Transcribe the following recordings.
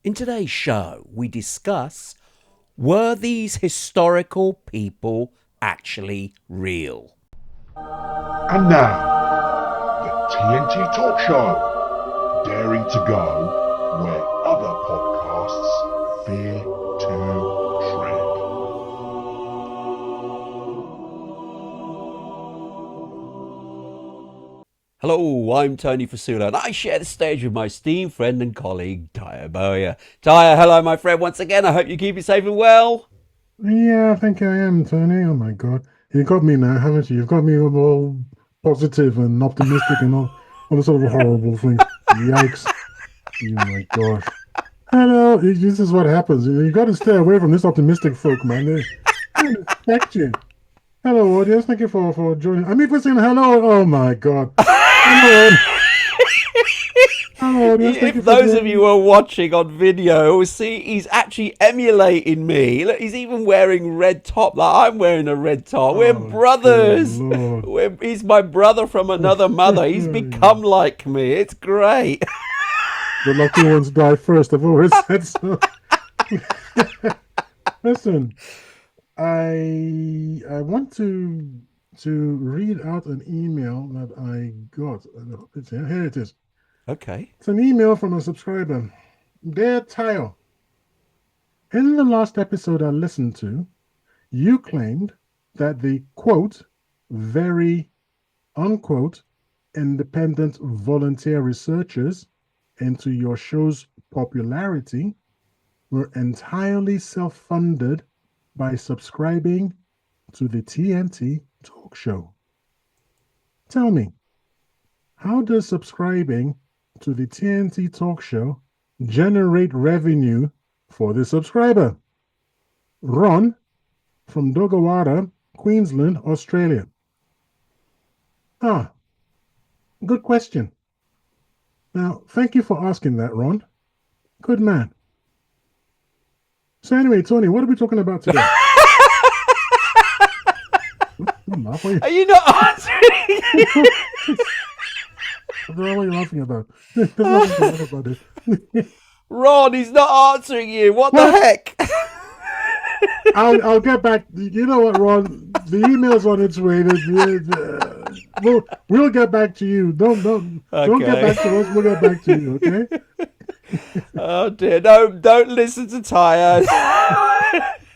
In today's show, we discuss, were these historical people actually real? And now, the TNT Talk Show, daring to go where other podcasts fear to tread. Hello, I'm Tony Fasula, and I share the stage with my esteemed friend and colleague, Tyre Bowyer. Tyre, hello, my friend, once again. I hope you keep it safe and well. Yeah, I think I am, Tony. Oh my God. You got me now, haven't you? You've got me all positive and optimistic and all the sort of horrible things. Yikes. Oh my gosh. I know, this is what happens. You got to stay away from this optimistic folk, man. They infect you. Hello, audience. Thank you for joining. I'm even saying hello. Oh my God. Hello. Hello, audience. Thank you If for those of joining. you who are watching on video will see, he's actually emulating me. Look, he's even wearing red top, like I'm wearing a red top. We're Oh, good brothers. Lord. He's my brother from another mother. He's become like me. It's great. The lucky ones die first. I've always said so. Listen, I want to read out an email that I got. Here it is. Okay. It's an email from a subscriber. Dear Tayo, in the last episode I listened to, you claimed that the quote, very unquote, independent volunteer researchers into your show's popularity were entirely self-funded by subscribing to the TNT talk show. Tell me, how does subscribing to the TNT talk show generate revenue for the subscriber? Ron from Dogawara, Queensland, Australia. Ah, good question. Now, thank you for asking that, Ron. Good man. So anyway, Tony, what are we talking about today? I'm laughing. Are you not answering? I don't know what you're laughing about. There's nothing to laugh about it. Ron, he's not answering you. What the What? heck? I'll get back. You know what, Ron? The email's on its way. We'll get back to you. Don't get Okay. back to us. We'll get back to you. Okay. Oh dear. No, don't listen to Tyre.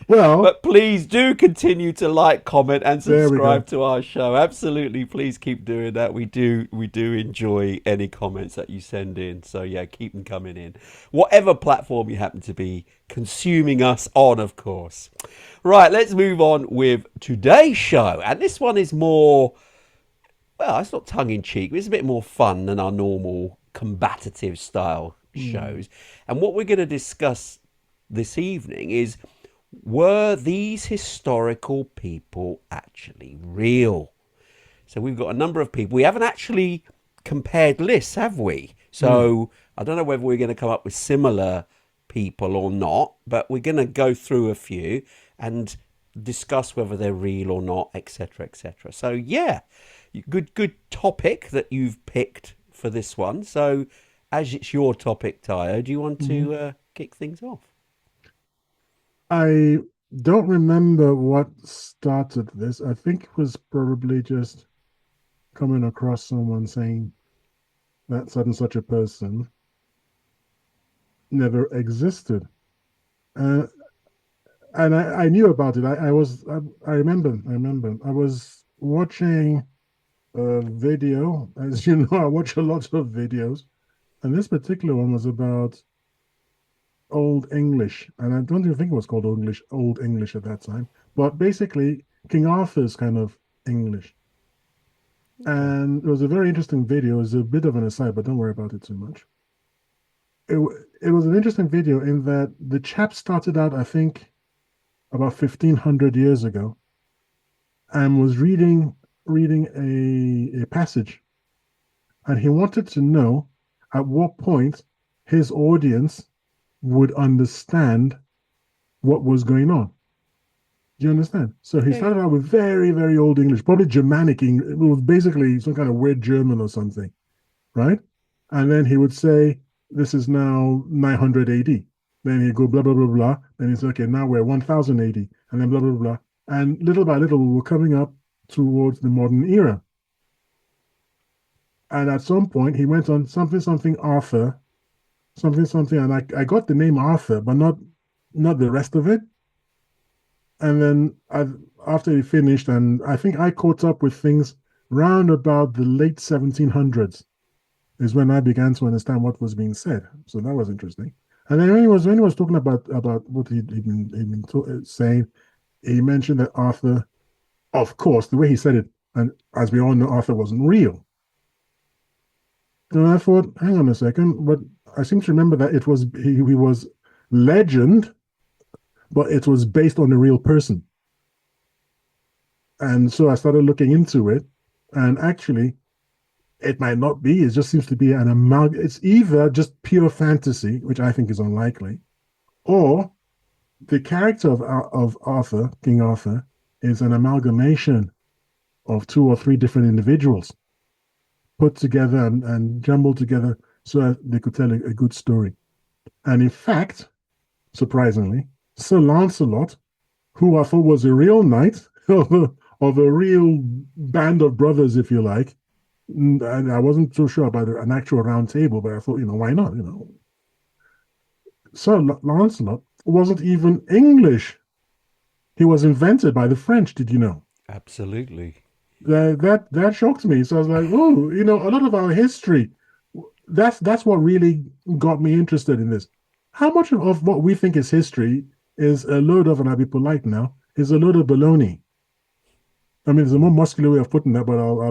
Well, But please do continue to like, comment, and there we subscribe go. to our show. Absolutely, please keep doing that. We do enjoy any comments that you send in. So yeah, keep them coming in. Whatever platform you happen to be consuming us on, of course. Right, let's move on with today's show. And this one is more, well, it's not tongue in cheek, but it's a bit more fun than our normal combative style Hmm. shows. And what we're going to discuss this evening is, were these historical people actually real? So we've got a number of people. We haven't actually compared lists, have we? Hmm. So I don't know whether we're going to come up with similar people or not, but we're going to go through a few and discuss whether they're real or not, etc., etc. So yeah, good topic that you've picked for this one. So as it's your topic, Tayo, do you want Hmm. to kick things off? I don't remember what started this. I think it was probably just coming across someone saying that such and such a person never existed. Uh, and I knew about it. I remember. I was watching a video. As you know, I watch a lot of videos. And this particular one was about Old English. And I don't even think it was called Old English at that time. But basically, King Arthur's kind of English. Okay. And it was a very interesting video. It was a bit of an aside, but don't worry about it too much. It was an interesting video in that the chap started out, I think, about 1500 years ago and was reading a passage, and he wanted to know at what point his audience would understand what was going on. Do you understand? So he Yeah, yeah. started out with very, very old English, probably Germanic English. It was basically some kind of weird German or something, right? And then he would say, this is now 900 AD. Then he go blah blah blah blah. Then he's okay. Now we're 1080, and then blah blah blah. And little by little, we were coming up towards the modern era. And at some point, he went on something something Arthur, something something, and I got the name Arthur, but not the rest of it. And then after he finished, and I think I caught up with things round about the late 1700s is when I began to understand what was being said. So that was interesting. And then when he was talking about what he'd been saying, he mentioned that Arthur, of course, the way he said it, and as we all know, Arthur wasn't real. And I thought, hang on a second, but I seem to remember that he was legend, but it was based on a real person. And so I started looking into it, and actually, it might not be. It just seems to be an amalgam. It's either just pure fantasy, which I think is unlikely, or the character of Arthur, King Arthur, is an amalgamation of two or three different individuals put together and jumbled together so that they could tell a good story. And in fact, surprisingly, Sir Lancelot, who I thought was a real knight of a real band of brothers, if you like, and I wasn't so sure about an actual round table, but I thought, why not? Sir Lancelot wasn't even English. He was invented by the French. Did you know? Absolutely. That shocked me. So I was like, oh, a lot of our history. That's what really got me interested in this. How much of what we think is history is a load of, and I'll be polite now, is a load of baloney. I mean, there's a more muscular way of putting that, but I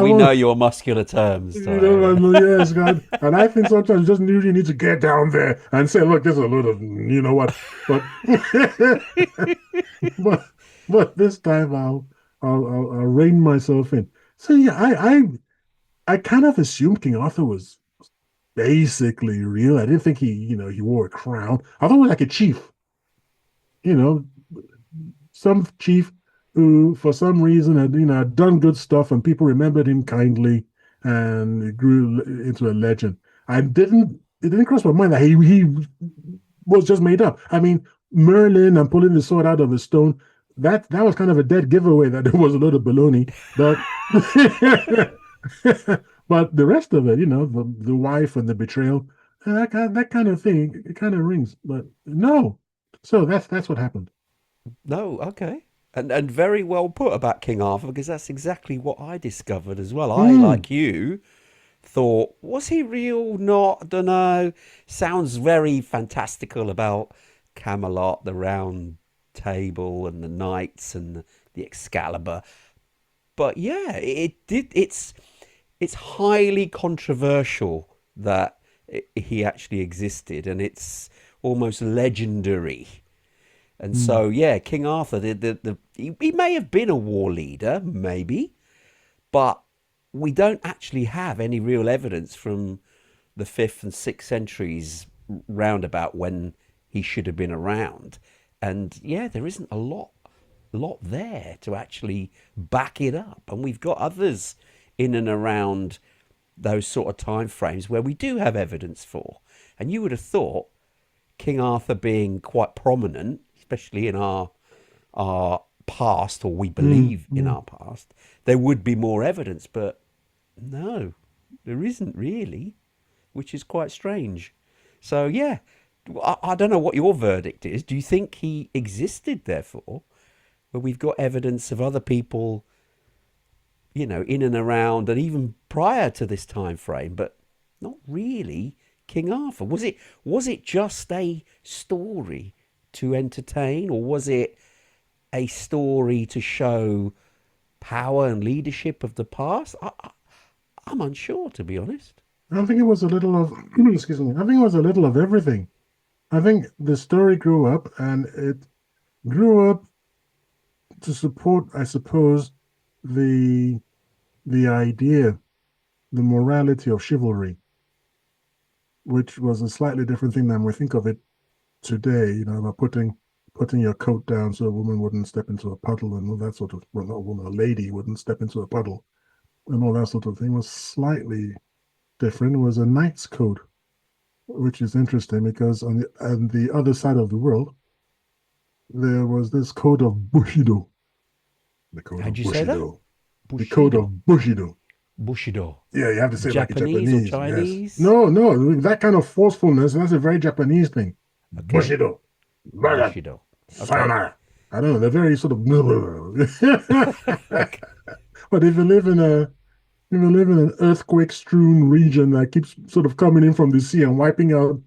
We know won't, your muscular terms, I so mean, yes, God. And I think sometimes you just really need to get down there and say, look, there's a load of, you know what, but, but, but this time I'll rein myself in. So yeah, I kind of assumed King Arthur was basically real. I didn't think he wore a crown. I thought he was like a chief, you know, some chief who, for some reason, had done good stuff, and people remembered him kindly, and it grew into a legend. It didn't cross my mind that he was just made up. I mean, Merlin and pulling the sword out of a stone. That was kind of a dead giveaway that there was a lot of baloney, but but the rest of it, the wife and the betrayal, that kind of thing, it kind of rings. But no, so that's what happened. no, okay. And very well put about King Arthur, because that's exactly what I discovered as well. I, Mm, like you, thought, was he real? Not, I don't know. Sounds very fantastical about Camelot, the round table and the knights and the Excalibur. But yeah, it did. It's highly controversial that he actually existed, and it's almost legendary. And mm, so, yeah, King Arthur, he may have been a war leader, maybe, but we don't actually have any real evidence from the 5th and 6th centuries roundabout when he should have been around. And yeah, there isn't a lot there to actually back it up. And we've got others in and around those sort of time frames where we do have evidence for. And you would have thought King Arthur being quite prominent, especially in our past, or we mm, believe in mm. our past, there would be more evidence. But no, there isn't really, which is quite strange. So yeah, I don't know what your verdict is. Do you think he existed, therefore, where we've got evidence of other people, in and around, and even prior to this time frame, but not really King Arthur? Was it just a story to entertain, or was it a story to show power and leadership of the past? I'm unsure, to be honest. I think it was a little of, excuse me, I think it was a little of everything. I think the story grew up, and it grew up to support, I suppose, the the idea, the morality of chivalry, which was a slightly different thing than we think of it today, about putting your coat down so a woman wouldn't step into a puddle and all that sort of, well, not a woman, a lady wouldn't step into a puddle and all that sort of thing was slightly different. It was a knight's code. which is interesting because on the other side of the world, there was this code of Bushido. The code How'd of you say that? Bushido. The code Bushido. of Bushido. Bushido. Yeah, you have to say it like a Japanese or Japanese. Yes. Chinese? No, no, that kind of forcefulness, that's a very Japanese thing. Okay. Bushido. Baga. Bushido. Okay. Sayonara. I don't know. They're very sort of. Okay. But if you live in an earthquake-strewn region that keeps sort of coming in from the sea and wiping out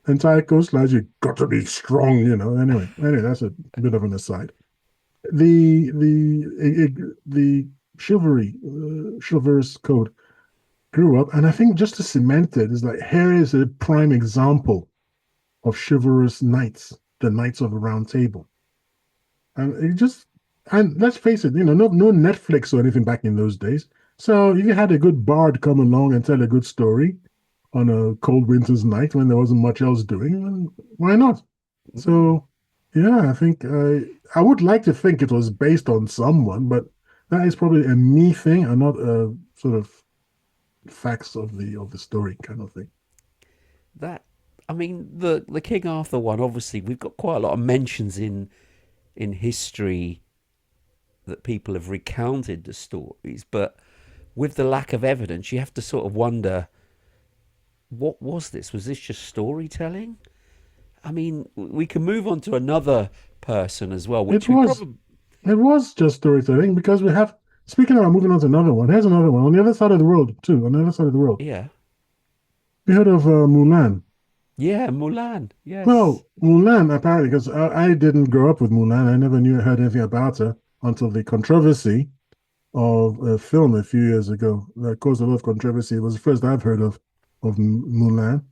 entire coastlines, you got to be strong, you know. Anyway, that's a bit of an aside. The chivalrous code grew up, and I think just to cement it is like here is a prime example of chivalrous knights, the Knights of the Round Table, and it just and let's face it, no Netflix or anything back in those days. So if you had a good bard come along and tell a good story on a cold winter's night when there wasn't much else doing, then why not? Mm. So yeah, I think I would like to think it was based on someone, but that is probably a me thing and not a sort of facts of the story kind of thing. That, I mean, the King Arthur one. Obviously, we've got quite a lot of mentions in history that people have recounted the stories, but with the lack of evidence, you have to sort of wonder, what was this? Was this just storytelling? I mean, we can move on to another person as well, It which we was probably, it was just storytelling because we have speaking of moving on to another one, here's another one on the other side of the world too. On the other side of the world. yeah, You heard of Mulan? yeah, Mulan, yes, Well, Mulan apparently, because I didn't grow up with Mulan, I never knew heard anything about her until the controversy of a film a few years ago that caused a lot of controversy. It was the first I've heard of Mulan.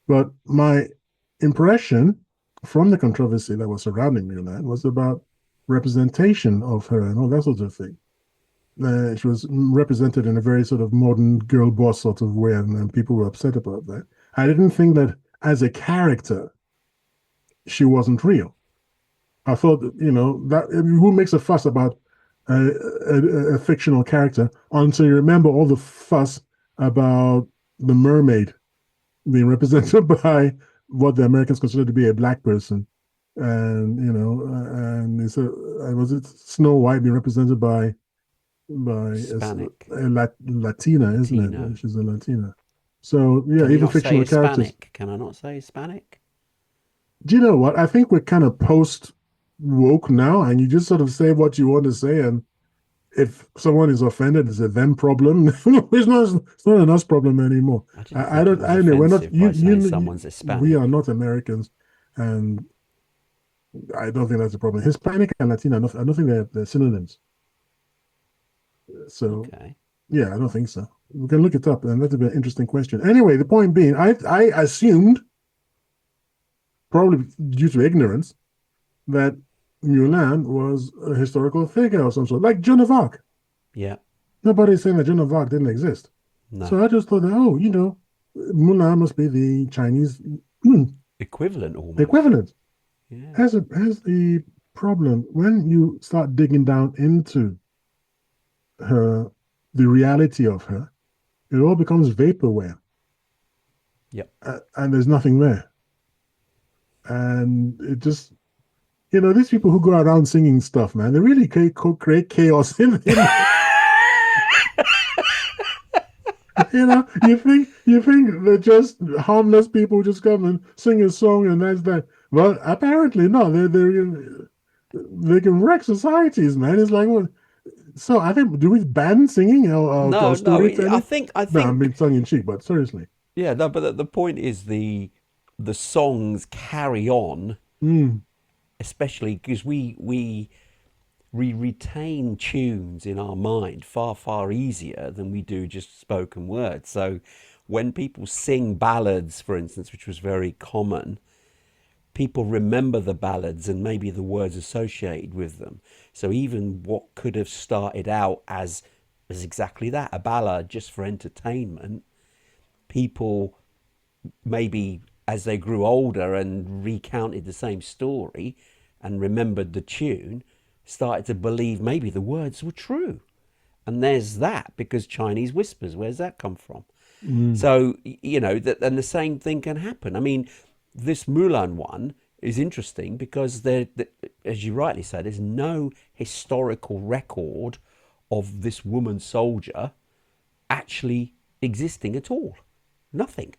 But my impression from the controversy that was surrounding Mulan was about representation of her and all that sort of thing. She was represented in a very sort of modern girl boss sort of way, and people were upset about that. I didn't think that as a character, she wasn't real. I thought, that who makes a fuss about a fictional character until you remember all the fuss about the mermaid being represented by what the Americans consider to be a black person, and and it's was it Snow White being represented by Hispanic, Latina, isn't Latino. it? She's a Latina. So yeah, Can you even not say fictional characters. Hispanic? Can I not say Hispanic? Do you know what? I think we're kind of post woke now, and you just sort of say what you want to say, and if someone is offended, it's a them problem. It's not an us problem anymore. I didn't I think it don't. was I know we're not. offensive by saying someone's We are Hispanic. not Americans, and I don't think that's a problem. Hispanic and Latina, I don't think they're synonyms. So Okay. yeah, I don't think so. We can look it up, and that'd be an interesting question. Anyway, the point being, I assumed, probably due to ignorance, that Mulan was a historical figure of some sort, like Joan of Arc. Yeah. Nobody's saying that Joan of Arc didn't exist. No. So I just thought that, Mulan must be the Chinese Equivalent almost. equivalent. Yeah. Has the problem when you start digging down into her, the reality of her, it all becomes vaporware, Yep. and there's nothing there. And it just, these people who go around singing stuff, man, they really create chaos in you think they're just harmless people just come and sing a song and that's that. Well, apparently not. They can wreck societies, man. It's like what? So I think do we ban singing or No, no. I storytelling? think, I No, I'm think, being tongue in cheek, but seriously. yeah. No, but the point is the songs carry on, Mm, especially because we retain tunes in our mind far easier than we do just spoken words. So when people sing ballads, for instance, which was very common, people remember the ballads and maybe the words associated with them. So even what could have started out as exactly that, a ballad just for entertainment, people maybe as they grew older and recounted the same story and remembered the tune, started to believe maybe the words were true. And there's that, because Chinese whispers, where's that come from? So, and the same thing can happen. I mean, this Mulan one is interesting because as you rightly say, there's no historical record of this woman soldier actually existing at all. Nothing.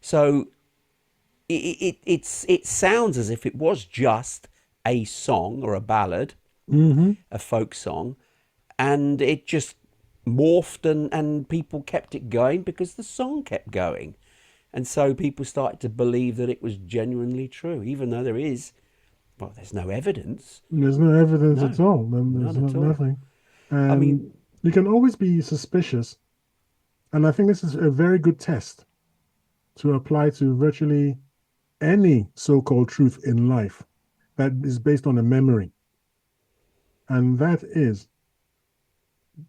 So it sounds as if it was just a song or a ballad, a folk song, and it just morphed and people kept it going because the song kept going. And so people started to believe that it was genuinely true, even though there's no evidence. There's no evidence No, at all. There's none at all. nothing. I And mean, you can always be suspicious. And I think this is a very good test to apply to virtually any so-called truth in life that is based on a memory. And that is,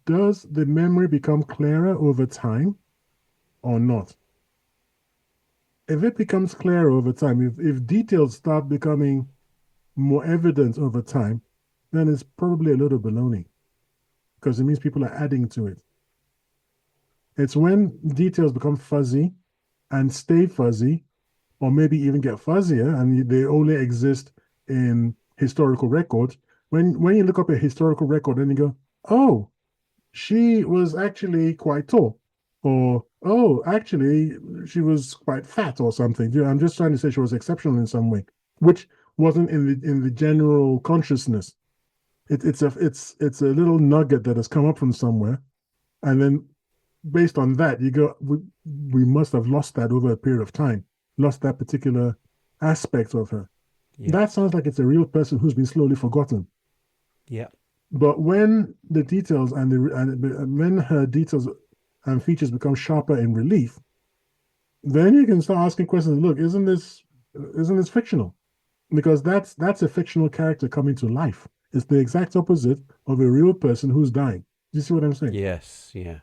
does the memory become clearer over time or not? If it becomes clearer over time, if details start becoming more evident over time, then it's probably a little baloney because it means people are adding to it. It's when details become fuzzy and stay fuzzy, or maybe even get fuzzier, and they only exist in historical records. When you look up a historical record and you go, oh, she was actually quite tall, or oh, actually she was quite fat or something. I'm just trying to say she was exceptional in some way, which wasn't in the general consciousness. It's a little nugget that has come up from somewhere, and then based on that, you go, we must have lost that over a period of time, lost that particular aspect of her. yeah, That sounds like it's a real person who's been slowly forgotten. yeah, But when the details and when her details and features become sharper in relief, then you can start asking questions. Look, isn't this fictional? Because that's a fictional character coming to life. It's the exact opposite of a real person who's dying. Do you see what I'm saying? yes, yeah.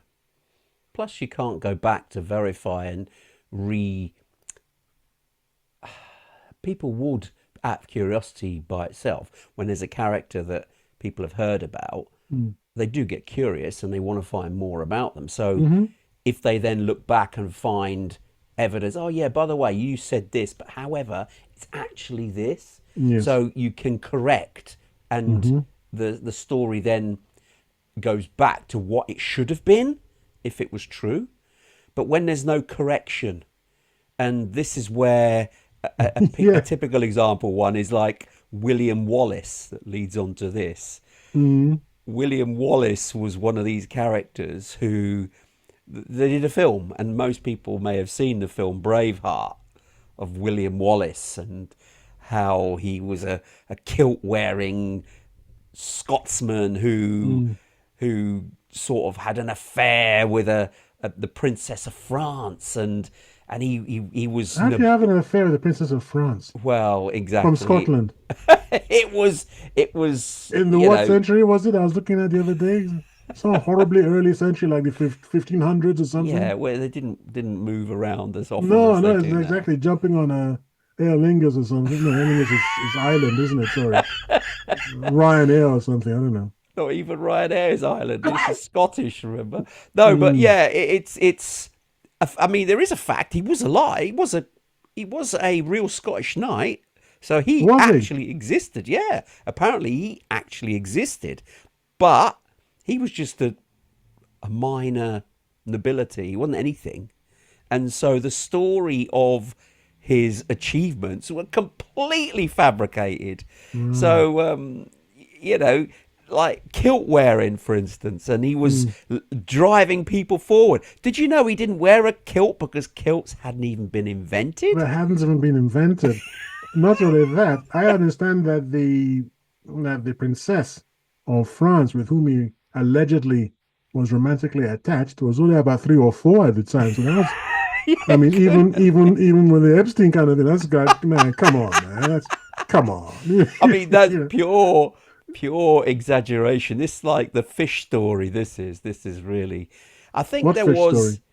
Plus, you can't go back to verify and people would, out of curiosity by itself, when there's a character that people have heard about, they do get curious and they want to find more about them. So if they then look back and find evidence, oh yeah, by the way, you said this, but however, it's actually this. Yes. So you can correct, and the story then goes back to what it should have been if it was true. But when there's no correction, and this is where a typical example one is like William Wallace that leads on to this. William Wallace was one of these characters who they did a film, and most people may have seen the film Braveheart of William Wallace, and how he was a kilt wearing Scotsman who sort of had an affair with the Princess of France, and he was How do you have an affair with the Princess of France well, exactly, from Scotland? it was In the what century was it? I was looking at the other day. Some horribly early century, like the 1500s or something. Yeah, where they didn't move around as often. No, as no, they it's do now. exactly jumping on Aer Lingus or something. No, Aer Lingus is island, isn't it? Sorry, Ryanair or something. I don't know. Not even Ryanair's island. This is Scottish, remember? No, but yeah, it's. I mean, there is a fact. He was alive. He was a real Scottish knight. So he Was he? actually existed. Yeah, apparently he actually existed, but he was just a minor nobility. He wasn't anything, and so the story of his achievements were completely fabricated. So like kilt wearing, for instance, and he was driving people forward. Did you know he didn't wear a kilt because kilts hadn't even been invented? That hadn't even been invented. Not only that, I understand that the princess of France, with whom he allegedly was romantically attached, was only about 3 or 4 at the time. So that was, I mean, even with the Epstein kind of thing, that's got, man, come on, man, come on. I mean, that's pure exaggeration. This is like the fish story. This is really. I think What there fish was story?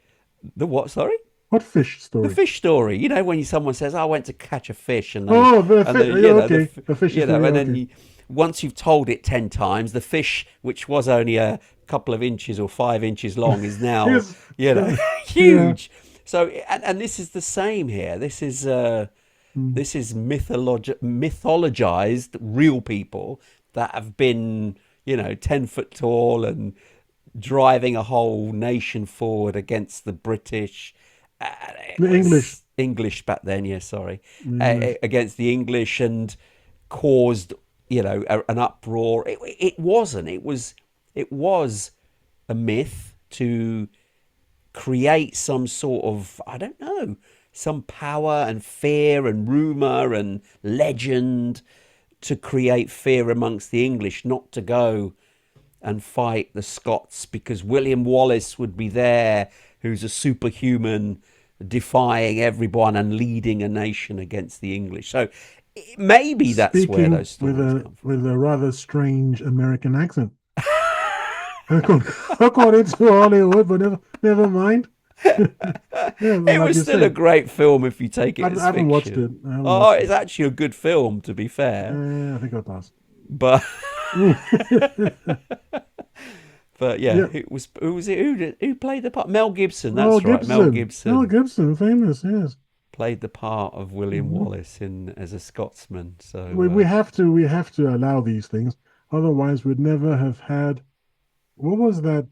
the what? Sorry. What fish The story? fish story, when someone says, "I went to catch a fish," and they, Oh, the and fish. they, Yeah, okay. The fish and story. then Okay. once you've told it 10 times, the fish, which was only a couple of inches or 5 inches long, is now, Yes. Yeah. huge. So, and this is the same here. Mm. This is mythologized real people that have been, 10 foot tall and driving a whole nation forward against the British. It The English. was English back then, yeah, sorry, The English. against the English and caused, an uproar. It wasn't. It was a myth to create some sort of, I don't know, some power and fear and rumor and legend to create fear amongst the English not to go and fight the Scots because William Wallace would be there, who's a superhuman, defying everyone and leading a nation against the English. So maybe that's where Speaking those stories come from. with a rather strange American accent. According to Hollywood, but never mind. Yeah, It like was you still a said, great film if you take it I as haven't watched fiction. it. I haven't Oh, watched it's it. actually a good film, to be fair. I think I'll pass. But Yeah. but yeah, it was who was it? Who played the part? Mel Gibson. Mel That's right. Mel Gibson. Mel Gibson Gibson, famous, yes. played the part of William Hmm. Wallace in as a Scotsman. We So have to allow these things. Otherwise, we'd never have had. What was that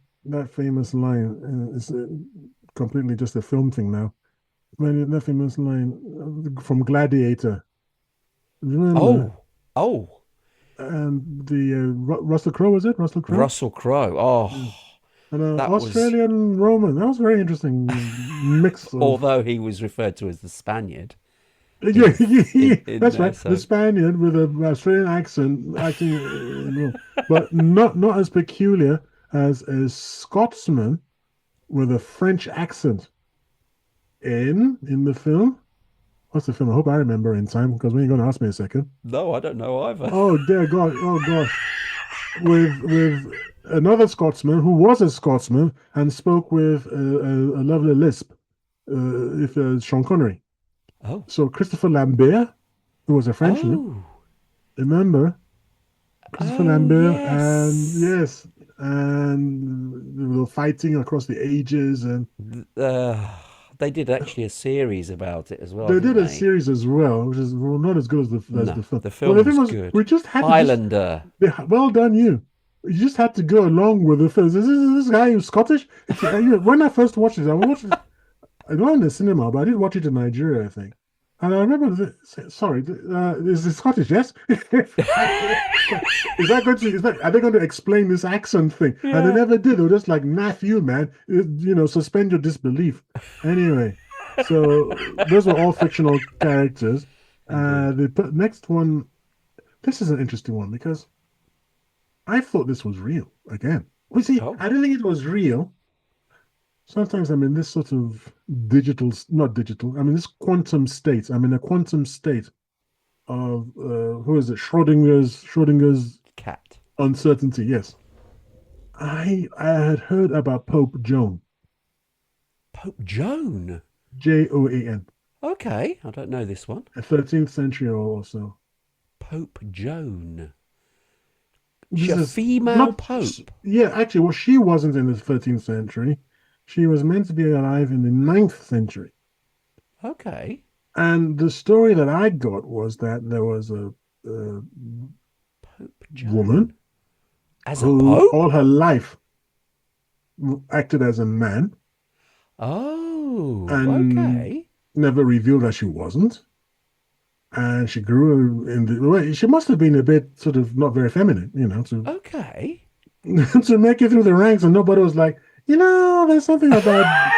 famous line? It's completely just a film thing now. When that famous line from Gladiator. Remember? oh oh And the Russell Crowe, was it? Russell Crowe? Russell Crowe. Oh, Yeah. And that was. Australian Roman. That was very interesting mix of. Although he was referred to as the Spaniard Yeah, in in that's there. right. The So Spaniard with an Australian accent acting in Rome, but not as peculiar as a Scotsman with a French accent in the film. What's the film? I hope I remember in time because we ain't going to ask me a second. no, I don't know either. Oh dear God! Oh gosh! With another Scotsman who was a Scotsman and spoke with a lovely lisp, if Sean Connery. Oh So Christopher Lambert, who was a Frenchman, oh remember Christopher oh Lambert, and yes. yes, and they were fighting across the ages, and Uh, they did actually a series about it as well, they didn't did a they? series as well, which is well, not as good as No, the film. the But film the thing was was, good. we just had to just Highlander. well done you. You just had to go along with the film. This guy who's Scottish. When I first watched it, I watched it. I not in the cinema, but I did watch it in Nigeria, I think. And I remember, sorry, is it Scottish? Yes. Is that going to? Is that? Are they going to explain this accent thing? And they Yeah, never did. They were just like, "Matthew, man, suspend your disbelief." Anyway, so those were all fictional characters. indeed. Next one. This is an interesting one because I thought this was real again. We see, Oh, I didn't think it was real. Sometimes I'm in this sort of digital, not digital, I'm in this quantum state. I'm in a quantum state of, who is it? Schrodinger's cat. uncertainty. Yes. I had heard about Pope Joan, Pope Joan. Joan, Okay, I don't know this one. a 13th century or so. Pope Joan. She This a is female not, pope. yeah, actually, well, she wasn't in the 13th century. She was meant to be alive in the 9th century. Okay, And the story that I got was that there was a Pope woman Joan as a who all pope. her life acted as a man Oh, and okay, never revealed that she wasn't. And she grew in the way she must have been a bit sort of not very feminine, to okay. to make it through the ranks, and nobody was like, there's something about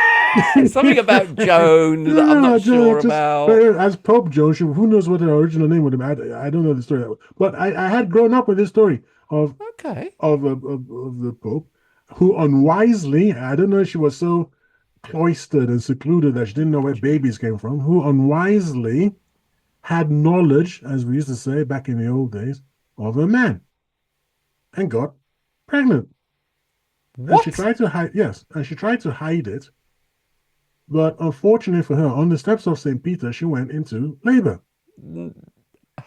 Something about Joan that I'm no, not sure just about. as Pope Joan. Who knows what her original name would have been? I don't know the story, but I had grown up with this story of Okay, of the Pope, who unwisely, I don't know if she was so cloistered and secluded that she didn't know where babies came from, who unwisely had knowledge, as we used to say back in the old days, of a man and got pregnant. And she what? tried to hide, yes, and she tried to hide it. But unfortunately for her, on the steps of St. Peter, she went into labor.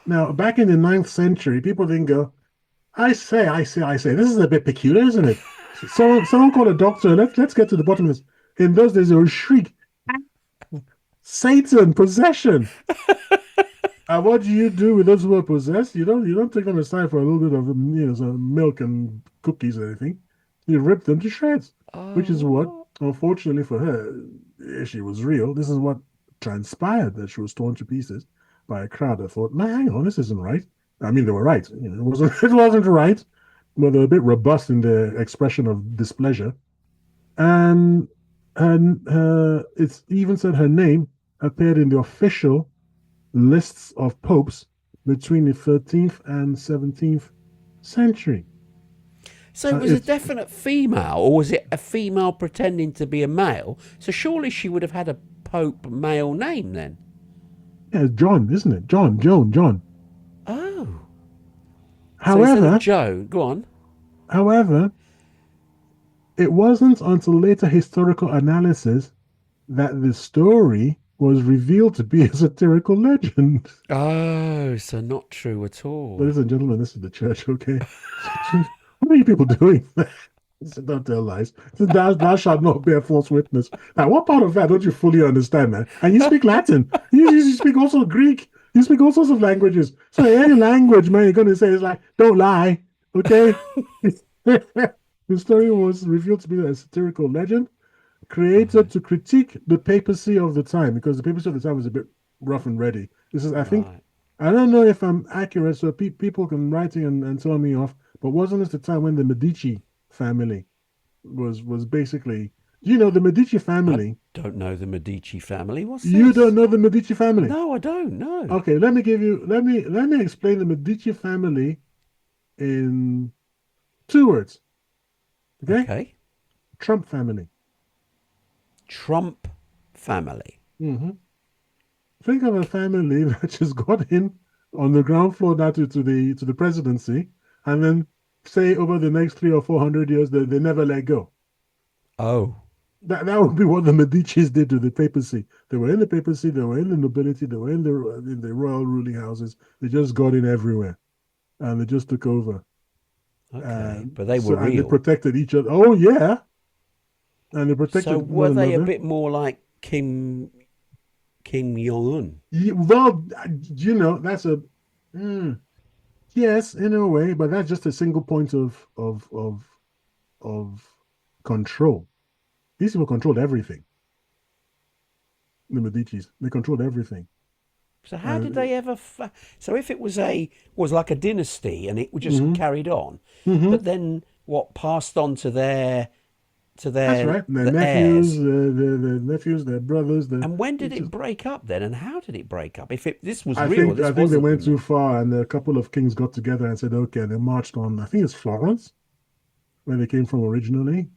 Now, back in the 9th century, people didn't go, I say. This is a bit peculiar, isn't it? Someone called a doctor. Let's get to the bottom of this. In those days, they would shriek, Satan, possession. And what do you do with those who are possessed? You don't take them aside for a little bit of some milk and cookies or anything. You rip them to shreds, which is what, Oh, unfortunately for her, if she was real, this is what transpired, that she was torn to pieces by a crowd that thought, "No, hang on, this isn't right." I mean, they were right. It wasn't. It wasn't right, but they're a bit robust in their expression of displeasure. And it's even said her name appeared in the official lists of popes between the 13th and 17th century. so it was a It's definite female, or was it a female pretending to be a male? So surely she would have had a Pope male name then. Yeah, John, isn't it? John, Joan, John. Oh, so instead of However, Joe, go on. however, it wasn't until later historical analysis that the story was revealed to be a satirical legend. Oh, so not true at all. Ladies and gentlemen, this is the church, okay? What are you people doing? Don't tell lies. Thou shalt not bear false witness. Now, what part of that don't you fully understand, man? And you speak Latin. You speak also Greek. You speak all sorts of languages. So any language, man, you're going to say is like, don't lie, okay? The story was revealed to be a satirical legend created Right, to critique the papacy of the time, because the papacy of the time was a bit rough and ready. This is, I think, right. I don't know if I'm accurate, so people can write in and tell me off, but wasn't this the time when the Medici family was basically, the Medici I family? don't know the Medici family. What's You don't this? know the Medici family? No, I don't know. Okay, let me explain the Medici family in 2 words. Okay, Okay. Trump family. Trump family. Hmm. Think of a family that just got in on the ground floor now to the presidency, and then say over the next 300 or 400 years that they never let go. Oh, That would be what the Medicis did to the papacy. They were in the papacy, they were in the nobility, they were in the royal ruling houses. They just got in everywhere, and they just took over. okay. And But they were so and they real. protected each other. Oh yeah, and they So protected were one they a another. bit more like Kim Jong Un? Well, that's a yes, in a way, but that's just a single point of control. These people controlled everything. The Medicis, they controlled everything. So how did And they ever? So if it was like a dynasty and it just hmm carried on, hmm but then what passed on to their that's right. Their the nephews, heirs? the nephews, their brothers. And when did It's it just, break up then? And how did it break up? If this was I real, think I this think they wasn't went the too myth. far, and a couple of kings got together and said, "Okay," and they marched on. I think it's Florence, where they came from originally.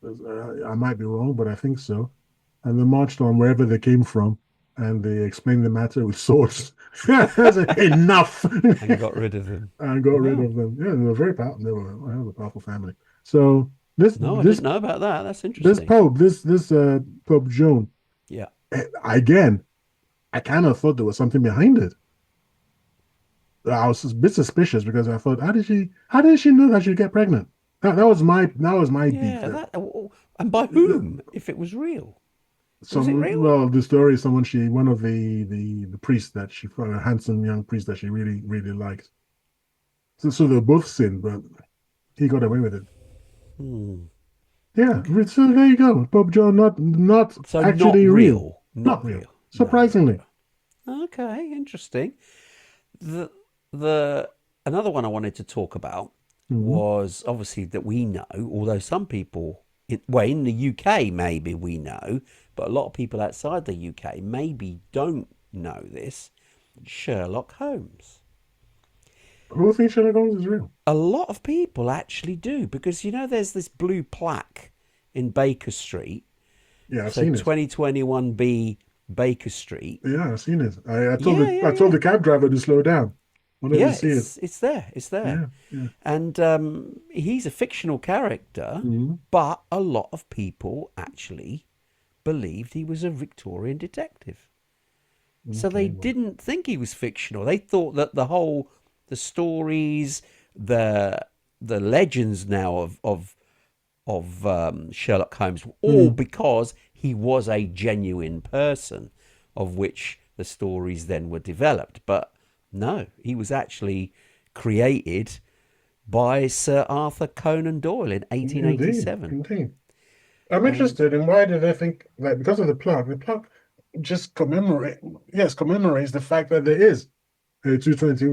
I might be wrong, but I think so. And they marched on wherever they came from, and they explained the matter with swords. I said, enough, And got rid of them. and got rid Wow. of them. Yeah, they were very powerful. They were a powerful family. So this No, I this didn't know about that. That's this interesting. Pope, this Pope Joan, Yeah. again, I kind of thought there was something behind it. I was a bit suspicious because I thought, how did she know that she'd get pregnant? That was my beef. Yeah, that. And by whom? If it was real, was it Some real? well, the story is one of the priests that she found, a handsome young priest that she really really liked. So they both sinned, but he got away with it. Hmm. Yeah, so there you go. Pope John, not So not actually real, real. not Not real. real. No, no, Surprisingly. no. Okay, interesting. The the another one I wanted to talk about Hmm. was obviously that we know, although some people, well, in the UK maybe we know, but a lot of people outside the UK maybe don't know this. Sherlock Holmes. Who thinks Sherlock Holmes is real? A lot of people actually do because there's this blue plaque in Baker Street. Yeah, I've So seen it. 2021B Baker Street. Yeah, I've seen it. I told Yeah, the yeah, I told yeah. the cab driver to slow down. Wanted to Yeah, see it. it's there. It's there. Yeah, yeah. And he's a fictional character, Hmm. but a lot of people actually believed he was a Victorian detective. So they Okay, well. didn't think he was fictional. They thought that the stories, the legends now of Sherlock Holmes, all Mm. because he was a genuine person, of which the stories then were developed. But no, he was actually created by Sir Arthur Conan Doyle in Indeed, 1887. indeed. I'm And interested in why did they think like because of the plot? The plot just commemorates the fact that there is a 220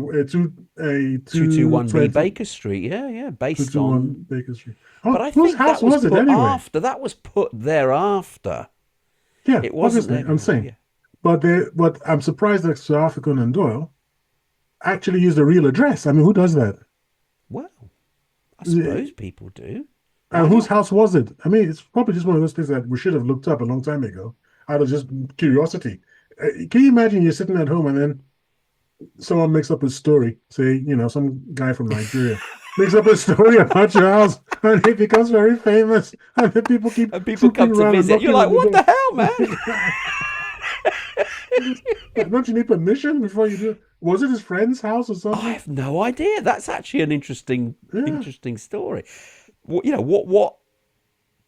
a 221B 220 Baker Street, yeah, yeah, based on. 221 Baker Street. But Oh, I whose think house that was was it put anyway? after. That was put thereafter. Yeah, It wasn't obviously, there I'm before. saying. Yeah. But I'm surprised that Sir Arthur Conan Doyle actually used a real address. I mean, who does that? Well, I And suppose people do. Why whose not? house was it? I mean, it's probably just one of those things that we should have looked up a long time ago out of just curiosity. Can you imagine you're sitting at home and then someone makes up a story, say, some guy from Nigeria makes up a story about your house and it becomes very famous and then people keep And people trooping come to around and visit. You're knocking like, on the what the door. hell, man? Don't you need permission before you do it? Was it his friend's house or I something? have no idea. That's actually an Yeah. interesting story.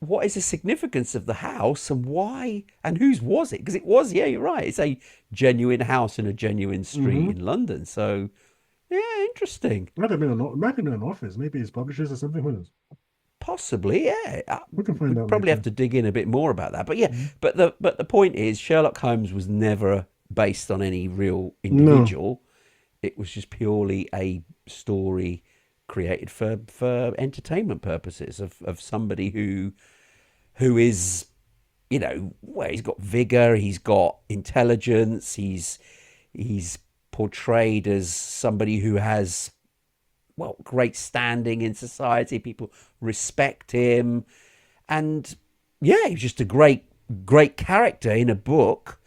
What is the significance of the house and why and whose was it? Because it was, yeah, you're right. It's a genuine house in a genuine street Mm-hmm. in London. So, yeah, interesting. Might have been an office. Maybe his publishers or something. Who knows? Possibly, yeah. We can find We'd out probably have later. to dig in a bit more about that. But yeah, Mhm. but the point is, Sherlock Holmes was never based on any real No, individual. It was just purely a story created for entertainment purposes of somebody who is, well, he's got vigor, he's got intelligence, he's portrayed as somebody who has, well, great standing in society. People respect him, and yeah, he was just a great character in a book,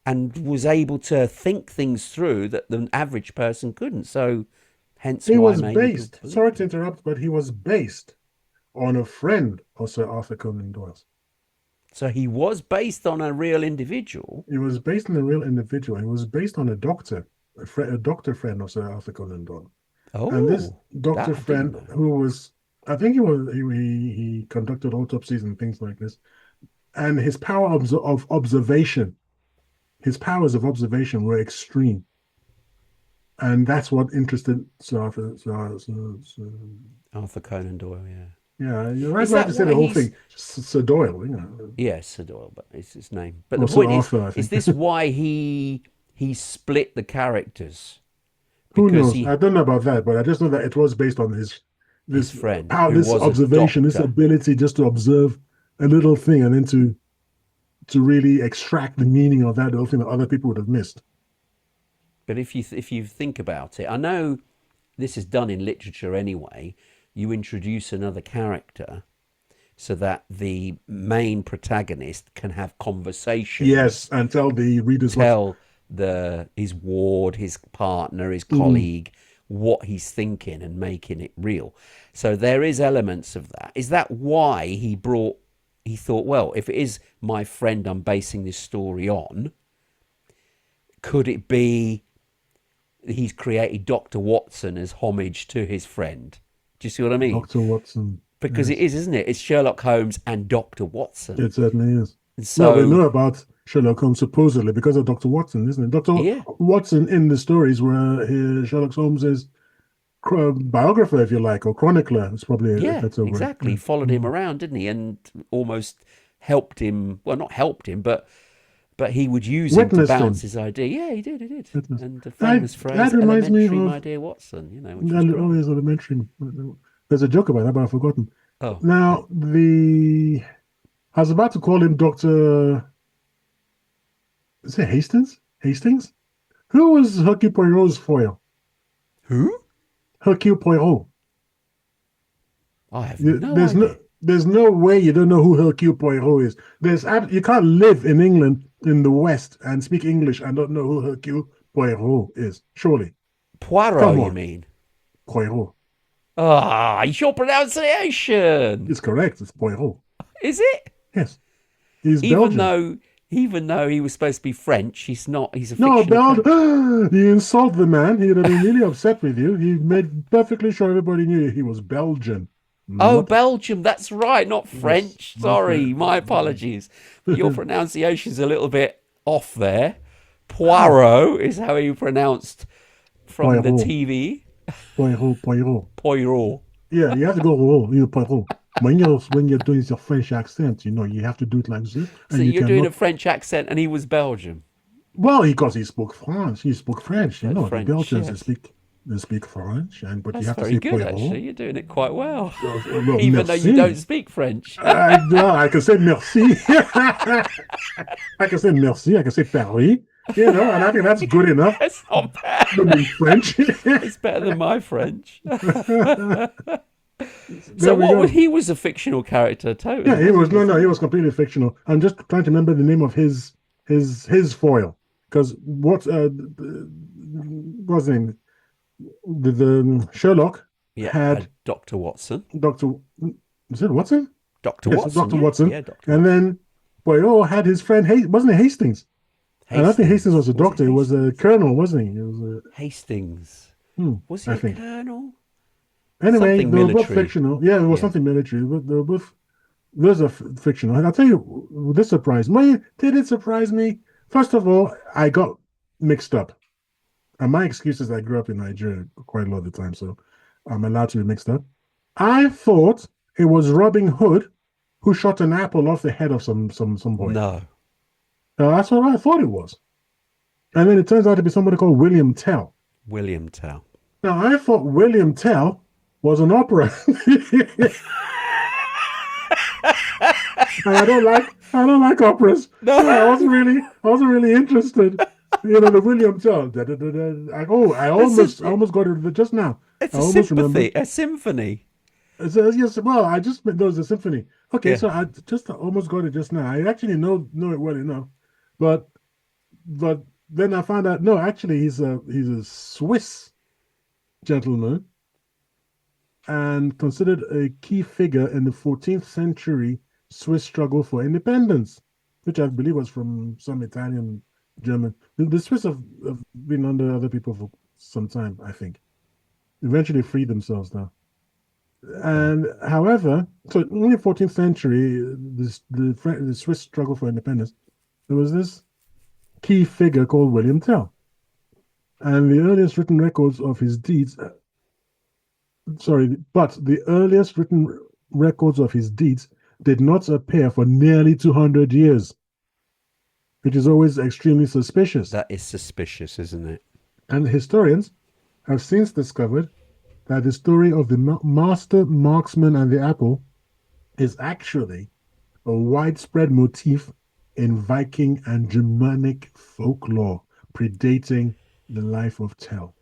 and was able to think things through that the average person couldn't. So, hence he why was many people based. Sorry believed to him. interrupt, but he was based on a friend of Sir Arthur Conan Doyle's. So he was based on a real individual. He was based on a real individual. He was based on a doctor, a doctor friend of Sir Arthur Conan Doyle. And this Oh, that doctor I didn't friend, know. who was, I think he conducted autopsies and things like this. And of observation, his powers of observation were extreme. And that's what interested Sir Arthur. Arthur Conan Doyle, yeah. Yeah, you're right. Is Right to that say the why whole he's. thing, Sir Doyle, Yes, Sir Doyle, but it's his name. But the or Sir point Arthur, I is think. this why he split the characters? Who Because knows? I he don't know about that, but I just know that it was based on his this friend, power, who this was a observation, this doctor. ability just to observe a little thing and then to really extract the meaning of that little thing that other people would have missed. But if you think about it, I know this is done in literature anyway. You introduce another character so that the main protagonist can have Yes, conversations, and tell the readers what. tell his ward, his partner, his Mm, colleague what he's thinking and making it real. So there is elements of that. Is that why he thought, well, if it is my friend I'm basing this story on, could it be he's created Dr. Watson as homage to his friend? Do you see what I mean? Dr. Watson. Because it Yes, is, isn't it? It's Sherlock Holmes and Dr. Watson. it certainly is. And Well, we so, know about Sherlock Holmes supposedly because of Dr. Watson, isn't it? Dr. yeah, Watson in the stories were Sherlock Holmes's biographer, if you like, or chronicler. It's probably a yeah, better word. exactly. Yeah. He followed him Mm. around, didn't he? And almost helped him. Well, not helped him, but he would use him to Witnessed bounce him. his idea. Yeah, he did, he did. Witnessed. And the famous That phrase, reminds me elementary, my of dear Watson, which was oh, great. yes, elementary. There's a joke about that, but I've forgotten. Oh, okay. Now, I was about to call him Dr. Is it Hastings? Hastings? Who was Hercule Poirot's foil? Who? Hercule Poirot. I have You- no There's no idea. there's no way you don't know who Hercule Poirot is. You can't live in England in the West and speak English and not know who Hercule Poirot is. Surely. Come Poirot, you on. mean? Poirot. Ah, your pronunciation. It's correct. It's Poirot. Is it? Yes. He's Even Belgian. though even though he was supposed to be French, he's not. He's a No, fictional character. You insult the man. He'd have been really upset with you. He made perfectly sure everybody knew he was Belgian. Oh, not Belgium, that's right, not yes, French. not Sorry, my French. apologies. But your pronunciation's a little bit off there. How? Poirot is how you pronounced from the Poirot, TV. Poirot, Poirot. Poirot. Yeah, you have to go Poirot. When you're doing your French accent, you have to do it like this, So and you you're doing cannot. a French accent and he was Belgium. Well, because he spoke French, he spoke French. But The French, Belgians yes. they speak French, and but you That's have to very say good, Poirot. actually. You're doing it quite well. Well, Even though you don't merci. speak French. I can say merci. I can say merci. I can say Paris. And I think that's good enough. It's not I bad. mean French. It's better than my French. So There we go. he was a fictional character, totally, Yeah, he was wasn't he? no, no, he So was completely fictional. I'm just trying to remember the name of his foil because what's his name? The Sherlock yeah, had had Dr. Watson. Doctor. Is it Watson? Dr. Yes, Watson, Doctor yeah. Watson. Yeah, Dr. And Watson. then Poirot had his friend. Wasn't it Hastings? I don't think Hastings was Hastings. a Was it doctor. It was a Hastings? colonel, wasn't he? It was a Hastings. Was he I a think. colonel? Anyway, Something they were both military. fictional. Yeah, it was Yeah. something military. But they were both. Those are fictional. And I'll tell you, this surprised me. Did it surprise me? First of all, I got mixed up. And my excuse is I grew up in Nigeria quite a lot of the time, so I'm allowed to be mixed up. I thought it was Robin Hood who shot an apple off the head of some boy. No. That's what I thought it was. And then it turns out to be somebody called William Tell. William Tell. Now I thought William Tell was an opera. And I don't like operas. So I wasn't really interested. The William Tell. Da, da, da, da. I almost got it just now. It's I a almost sympathy, remembered. a symphony. It says yes. Well, I just there was a symphony. Okay, Yeah. so I just almost got it just now. I actually know it well enough, but but then I found out no, actually he's a Swiss gentleman and considered a key figure in the 14th century Swiss struggle for independence, which I believe was from some Italian, German. The Swiss have been under other people for some time, I think. Eventually freed themselves now. Okay. And however, so in the 14th century, the Swiss struggle for independence, there was this key figure called William Tell. And the earliest written records of his deeds, but the earliest written records of his deeds did not appear for nearly 200 years, which is always extremely suspicious. That is suspicious, isn't it? And historians have since discovered that the story of the master marksman and the apple is actually a widespread motif in Viking and Germanic folklore, predating the life of Tell.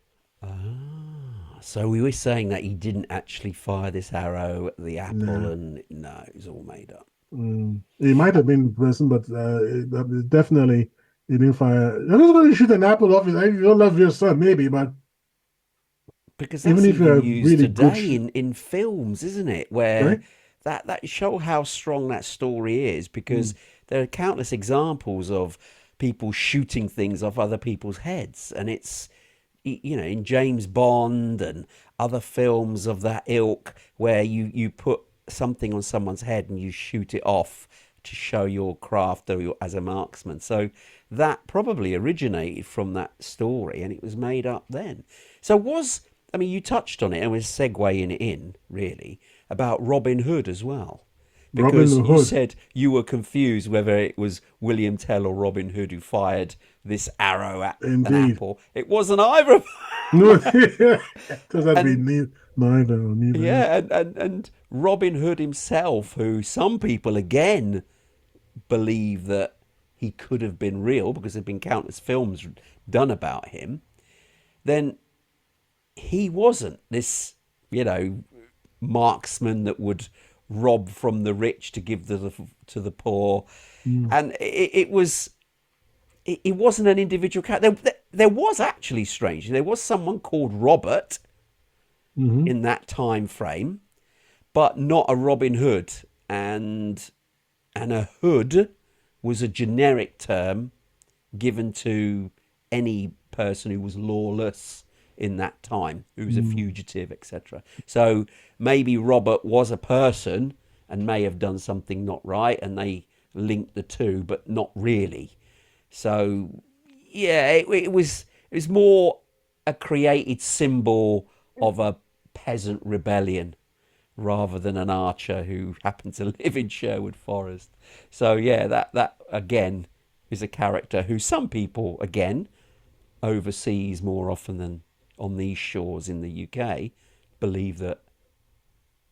So we were saying that he didn't actually fire this arrow at the apple, Nah. and no, it was all made up. He might have been the person, but definitely he didn't fire. I'm just going to shoot an apple off his head. You don't love your son, maybe, but Because even that's if you're even a used really good today in films, isn't it? right? Where that show how strong that story is, because Mm, there are countless examples of people shooting things off other people's heads, and it's in James Bond and other films of that ilk where you put something on someone's head and you shoot it off to show your craft or as a marksman. So that probably originated from that story, and it was made up then. So you touched on it and was segueing it in, really, about Robin Hood as well. Robin Because you Hood. said you were confused whether it was William Tell or Robin Hood who fired this arrow at an Indeed. apple. It wasn't either of No, because that'd be and neither or neither. Yeah. yeah, and Robin Hood himself, who some people again believe that he could have been real because there've been countless films done about him, then he wasn't this, marksman that would rob from the rich to give to the poor. Mm, And it wasn't an individual character. There was actually, strangely, there was someone called Robert hmm in that time frame, but not a Robin Hood. And a hood was a generic term given to any person who was lawless in that time, who was a fugitive, etc. So maybe Robert was a person and may have done something not right, and they linked the two, but not really. So yeah, it was more a created symbol of a peasant rebellion rather than an archer who happened to live in Sherwood Forest. So yeah, that again is a character who some people again overseas more often than on these shores in the UK believe that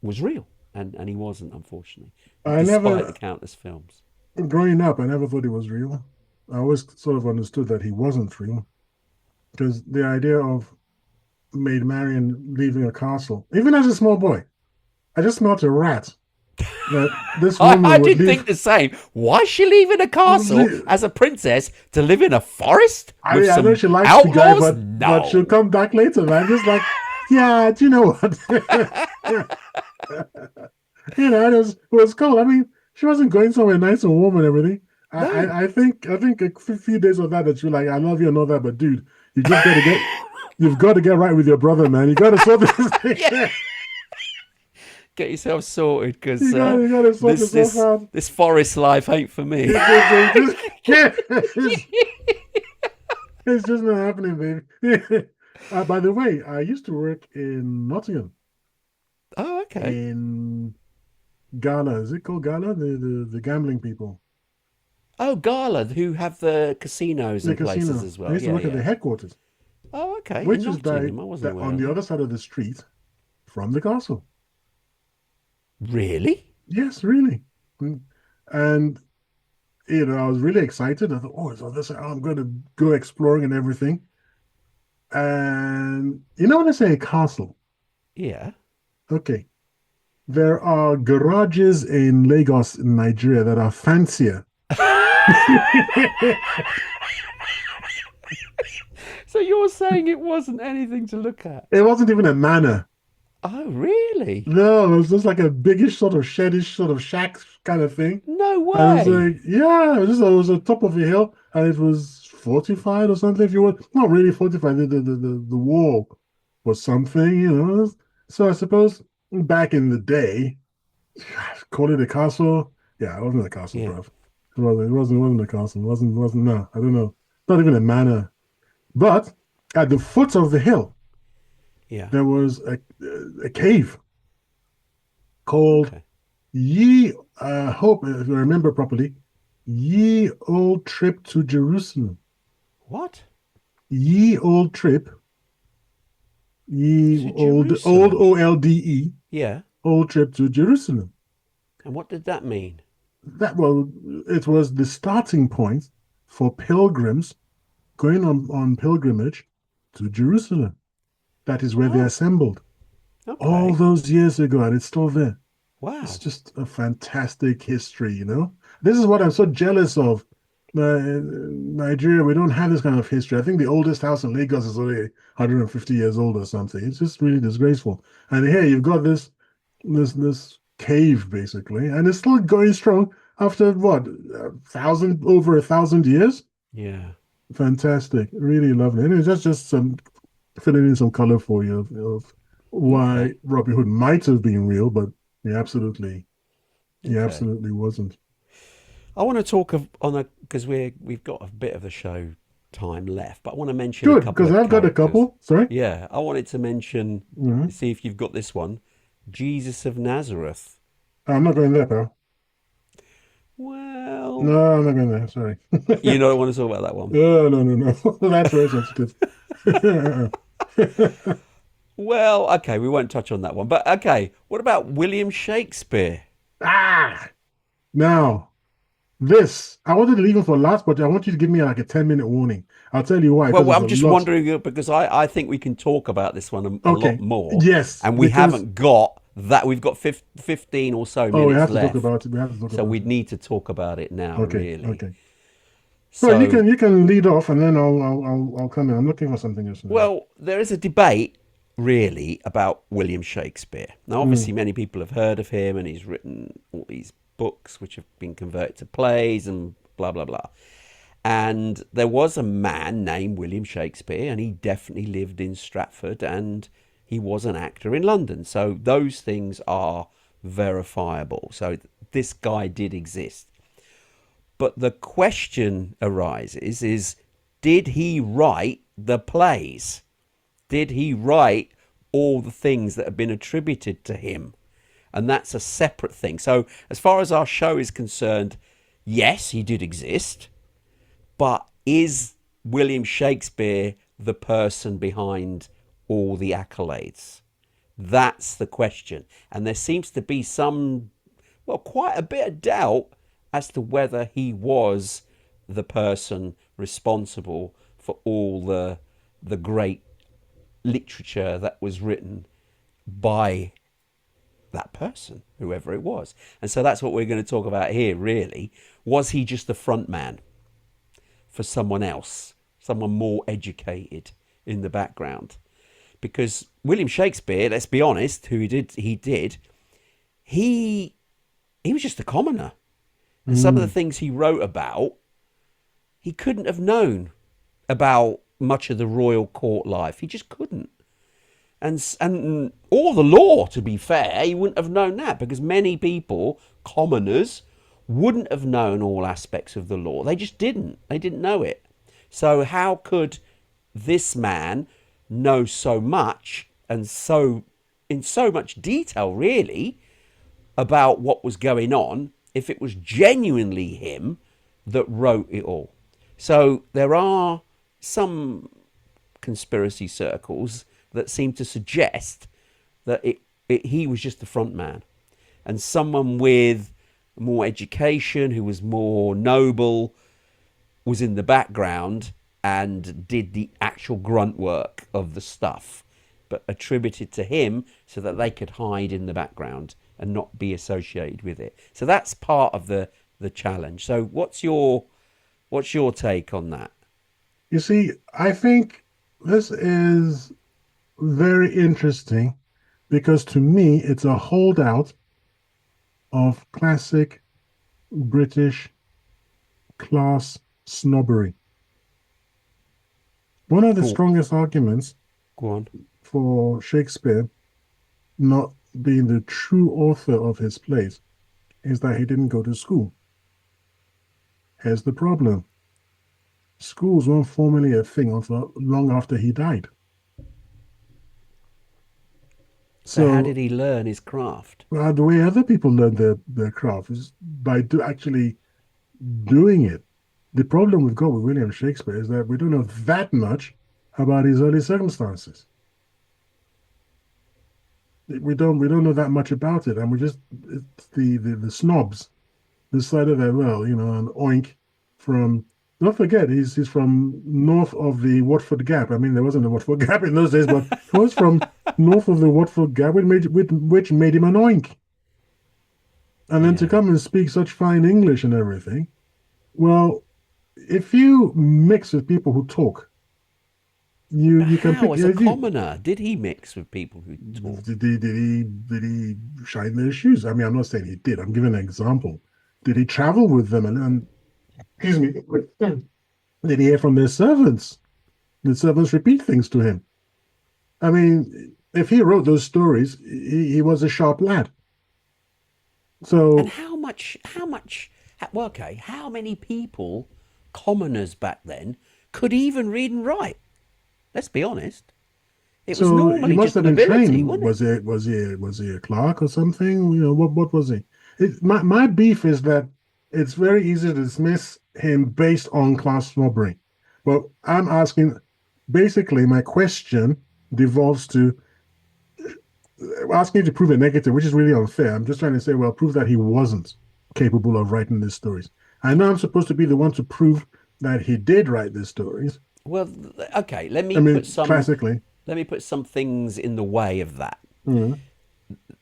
was real, and he wasn't, unfortunately, I despite the never, countless films. growing up, I never thought he was real. I always sort of understood that he wasn't real because the idea of Maid Marian leaving a castle, even as a small boy, I just smelt a rat that this I woman would did think leave. the same. Why is she leaving a Would castle leave. as a princess to live in a forest I with mean, I know some she likes the guy, outlaws? but she'll No. come back later, man. Just like, yeah, do you know what? it was cool. I mean, she wasn't going somewhere nice and warm and everything. No. I think a few days of that you're like, I love you and all that, but dude, you've got to get right with your brother, man. You got to sort this Yeah. thing. Get yourself sorted, because You got to sort this yourself this out. this forest life ain't for me. Yeah, it's just not happening, baby. By the way, I used to work in Nottingham Oh, okay. in Ghana. Is it called Ghana? The gambling people. Oh, Gala, who have the casinos The and places casino. as I well. used to Yeah, work at the yeah. headquarters, Oh, okay. In which is Nottingham, I wasn't aware on of the that. other side of the street from the castle. Really? Yes, really. Mm. And I was really excited. I thought, oh, so this I'm going to go exploring and everything. And when I say a castle, Yeah. okay, there are garages in Lagos, in Nigeria, that are fancier. So you're saying it wasn't anything to look at? It wasn't even a manor. Oh, really? No, it was just like a biggish sort of shedish sort of shack kind of thing. No And it was way. like, yeah, it was on top of a hill and it was fortified or something, if you want. Not really fortified, the wall was something. So I suppose back in the day, call it a castle. Yeah, it wasn't a castle, Yeah. bro. It wasn't a castle. It wasn't, no, I don't know. Not even a manor. But at the foot of the hill, Yeah. there was a cave called Okay. Ye, hope, if I remember properly, Ye Old Trip to Jerusalem. What? Ye Old Trip, Ye To Old Jerusalem. OLDE, Yeah. Old Trip to Jerusalem. And what did that mean? Well, it was the starting point for pilgrims going on pilgrimage to Jerusalem. That is where they Oh, assembled all okay. those years ago, and it's still there. It's Wow. just a fantastic history. This is what I'm so jealous of. Nigeria, we don't have this kind of history. I think the oldest house in Lagos is only 150 years old or something. It's just really disgraceful. And here you've got this cave basically, and it's still going strong after what, over 1,000 years. Yeah. Fantastic, really lovely. Anyway, that's just some filling in some color for you of why Okay. Robin Hood might have been real, but he absolutely, he Okay. absolutely wasn't. I want to talk on a because we've got a bit of the show time left, but I want to mention a Good, couple because of I've got a characters. couple. Sorry. Yeah, I wanted to mention. Mhm. See if you've got this one. Jesus of Nazareth. I'm not going there, pal. Well, No, I'm not going there. Sorry. you don't want to talk about that one. No, no, no, no. That's very sensitive. Well, okay, we won't touch on that one. But okay, what about William Shakespeare? Ah, now this I wanted to leave it for last, but I want you to give me like a 10-minute warning. I'll tell you why, because Well, there's I'm a just lot. wondering because I think we can talk about this one a lot Okay, more, yes, and we because haven't got that. We've got 15 or so we minutes have to talk left, about it. We have to talk so about we'd it. need to talk about it now, Okay, really. okay. Well, you So, can you can lead off, and then I'll come in. I'm looking for something else now. well, there is a debate really about William Shakespeare. Now, Mm, obviously, many people have heard of him, and he's written all these books which have been converted to plays and blah blah blah. And there was a man named William Shakespeare, and he definitely lived in Stratford, and he was an actor in London. So those things are verifiable. So this guy did exist. But the question arises is, did he write the plays? Did he write all the things that have been attributed to him? And that's a separate thing. So as far as our show is concerned, yes, he did exist. But is William Shakespeare the person behind all the accolades? That's the question. And there seems to be quite a bit of doubt as to whether he was the person responsible for all the great literature that was written by that person, whoever it was. And so that's what we're going to talk about here, really. Was he just a front man for someone else, someone more educated in the background? Because William Shakespeare, let's be honest, who he was just a commoner. And some of the things he wrote about, he couldn't have known about much of the royal court life. He just couldn't. And all the law, to be fair, he wouldn't have known that, because many people, commoners, wouldn't have known all aspects of the law. They just didn't. They didn't know it. So how could this man know so much and in so much detail, really, about what was going on if it was genuinely him that wrote it all? So there are some conspiracy circles that seem to suggest that he was just the front man, and someone with more education, who was more noble, was in the background and did the actual grunt work of the stuff, but attributed to him so that they could hide in the background and not be associated with it. So that's part of the challenge. So what's your take on that? You see, I think this is very interesting because to me, it's a holdout of classic British class snobbery. One of the strongest arguments Go on. for Shakespeare not being the true author of his plays is that he didn't go to school. Here's the problem. Schools weren't formally a thing until long after he died. So how did he learn his craft? The way other people learn their craft is by actually doing it. The problem we've got with William Shakespeare is that we don't know that much about his early circumstances. We don't know that much about it, and it's the snobs decided that, well, an oink from. Don't forget, he's from north of the Watford Gap. I mean, there wasn't a Watford Gap in those days, but he was from north of the Watford Gap, which made him an oink. And then to come and speak such fine English and everything, well, if you mix with people who talk, you can pick. As a commoner, did he mix with people who talk? Did he shine their shoes? I mean, I'm not saying he did. I'm giving an example. Did he travel with them and excuse me, did he hear from their servants? Did servants repeat things to him? I mean, if he wrote those stories, he was a sharp lad. So, and how many people, commoners back then, could even read and write? Let's be honest. It was normally he must just have been ability, trained. wasn't Was he a clerk or something? What was he? My beef is that it's very easy to dismiss him based on class snobbery. But I'm asking, basically, my question devolves to asking you to prove a negative, which is really unfair. I'm just trying to say, well, prove that he wasn't capable of writing these stories. I know I'm supposed to be the one to prove that he did write these stories. Well, okay, let me put some things in the way of that. Mm-hmm.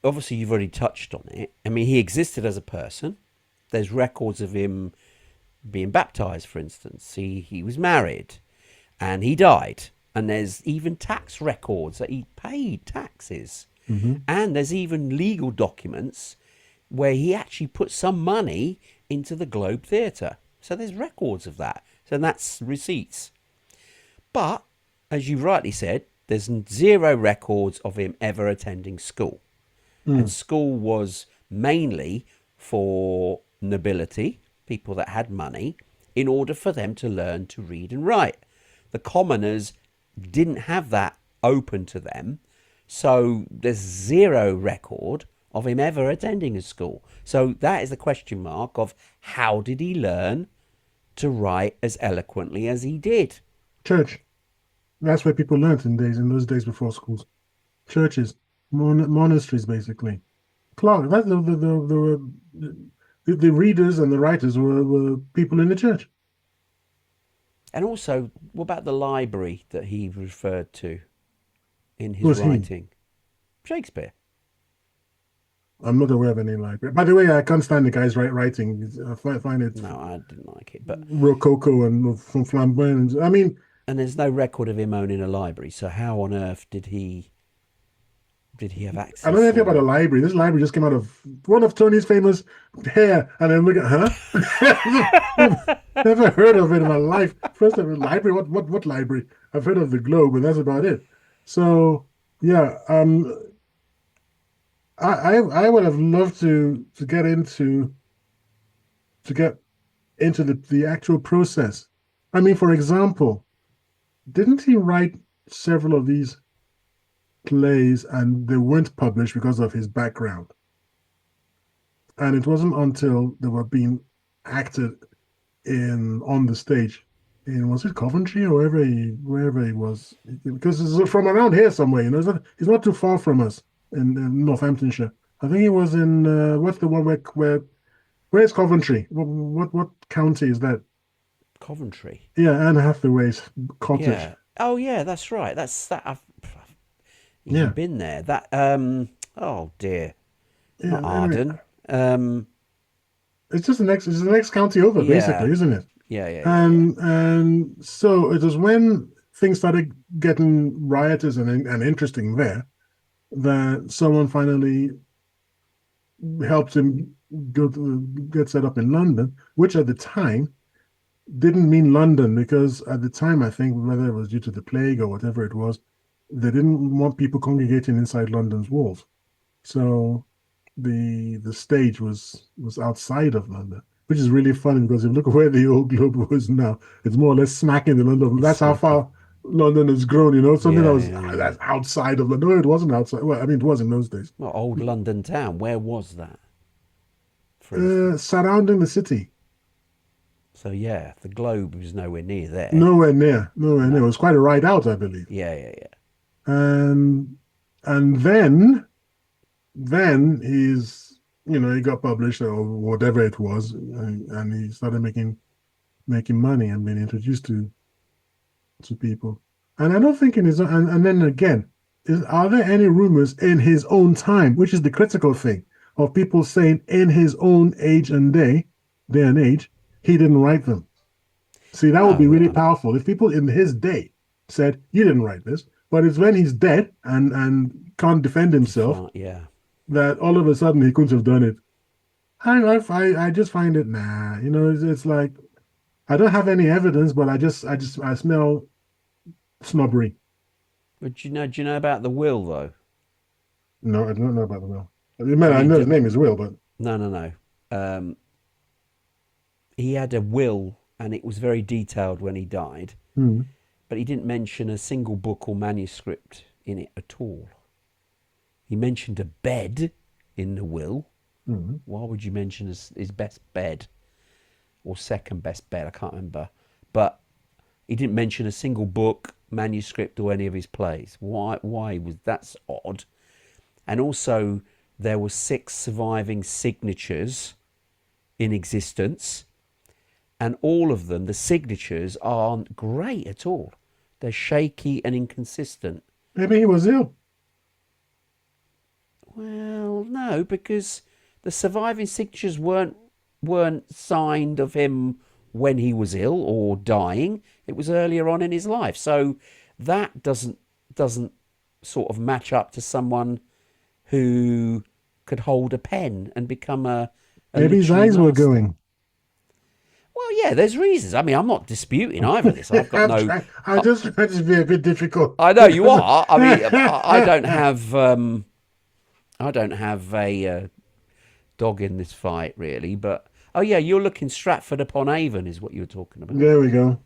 Obviously, you've already touched on it. I mean, he existed as a person. There's records of him being baptized, for instance. He was married and he died. And there's even tax records that he paid taxes. Mm-hmm. And there's even legal documents where he actually put some money into the Globe Theatre. So there's records of that. So that's receipts. But, as you rightly said, there's zero records of him ever attending school. And Mm. school was mainly for nobility, people that had money, in order for them to learn to read and write. The commoners didn't have that open to them, so there's zero record of him ever attending a school. So that is the question mark of how did he learn to write as eloquently as he did? Church. That's where people learned in those days before schools. Churches, monasteries, basically. Clark. That's the readers and the writers were people in the church. And also, what about the library that he referred to in his Who's he? writing? Shakespeare. I'm not aware of any library. By the way, I can't stand the guy's writing. I find it No, I didn't like it. But rococo and from flamboyant. I mean, and there's no record of him owning a library. So how on earth did he have I don't know access anything about a or library. This library just came out of one of Tony's famous hair, and then look at never heard of it in my life. First of all, library. What library? I've heard of the Globe, but that's about it. So yeah, I would have loved to get into the actual process. I mean, for example, didn't he write several of these plays and they weren't published because of his background? And it wasn't until they were being acted in on the stage in, was it Coventry or wherever he was, because it's from around here somewhere, he's not too far from us in Northamptonshire. I think he was in what's the one where's Coventry? What county is that? Coventry? Yeah, Anne Hathaway's cottage. Yeah. Oh yeah, that's right. That's that. I've even Yeah, been there. That Oh dear, yeah. not Anyway, Arden. Um. it's the next county over, basically, Yeah. isn't it? Yeah. Yeah. Yeah. Yeah. And so it was when things started getting riotous and interesting there that someone finally helped him get set up in London, which at the time didn't mean London, because at the time, I think, whether it was due to the plague or whatever it was, they didn't want people congregating inside London's walls. So the stage was outside of London, which is really funny because if you look at where the old Globe was now, it's more or less smacking the London. It's That's how smacking. far London has grown, something that Yeah. was Yeah. Yeah. that's outside of London. No, it wasn't outside. Well, I mean, it was in those days. Well, old London town. Where was that, for instance? Surrounding the city. So yeah, the Globe was nowhere near there. Nowhere near, nowhere near. It No. was quite a ride out, I believe. Yeah. Yeah. Yeah. And and then he got published or whatever it was, and he started making money and being introduced to people. And I don't think in his and then again, are there any rumors in his own time, which is the critical thing, of people saying in his own age and day and age, he didn't write them? See, that would be No. really powerful if people in his day said, "You didn't write this," but it's when he's dead and can't defend himself Yeah. that all of a sudden he couldn't have done it. I just find it, nah. It's like I don't have any evidence, but I smell snobbery. But do you know about the will though? No, I don't know about the will. Well, I he know his did. name is Will, but No. No. No. Um. He had a will, and it was very detailed when he died. hmm, But he didn't mention a single book or manuscript in it at all. He mentioned a bed in the will. hmm. Why would you mention his best bed or second best bed? I can't remember. But he didn't mention a single book, manuscript, or any of his plays. Why was that's odd? And also, there were 6 surviving signatures in existence, and all of them, the signatures aren't great at all. They're shaky and inconsistent. Maybe he was ill. Well, no, because the surviving signatures weren't signed of him when he was ill or dying. It was earlier on in his life, so that doesn't sort of match up to someone who could hold a pen and become a Maybe his literary eyes were master. going. Well, yeah, there's reasons. I mean, I'm not disputing either of this. I've got I'm no. trying. I just trying to be a bit difficult I know you because are. I mean, I don't have. I don't have a dog in this fight, really. But oh yeah, you're looking Stratford upon Avon is what you were talking about. there we go.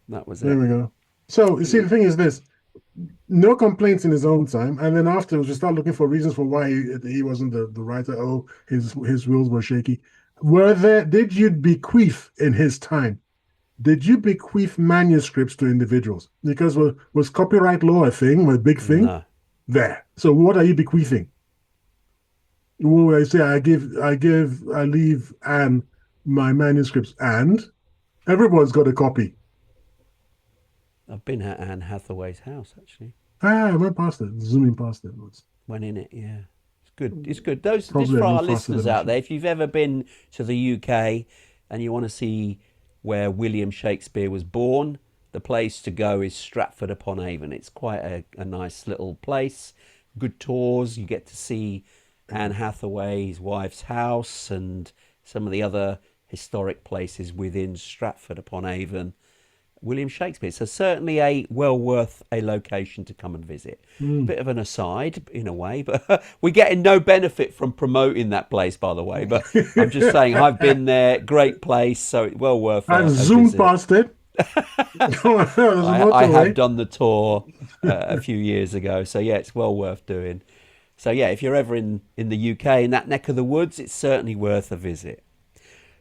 That was There it. we go. So you see, the thing is this: no complaints in his own time, and then afterwards you start looking for reasons for why he wasn't the writer. Oh, his rules were shaky. Were there? Did you bequeath in his time? Did you bequeath manuscripts to individuals? Because was copyright law a thing, a big thing? No. There. So what are you bequeathing? Well, I say I leave Anne my manuscripts, and everyone's got a copy. I've been at Anne Hathaway's house actually. I went past it, zooming past it. Once. Went in it, yeah. It's good. It's good. Those just Probably for a our lot faster listeners than I out there. should. If you've ever been to the UK and you want to see where William Shakespeare was born, the place to go is Stratford upon Avon. It's quite a nice little place. Good tours. You get to see Anne Hathaway's wife's house and some of the other historic places within Stratford upon Avon. William Shakespeare. So certainly a well worth a location to come and visit. Mm. Bit of an aside in a way, but we're getting no benefit from promoting that place, by the way. But I'm just saying I've been there. Great place, so it's well worth I've a zoomed visit. past it. There's a I have motorway. done the tour a few years ago, so yeah, it's well worth doing. So yeah, if you're ever in the UK in that neck of the woods, it's certainly worth a visit.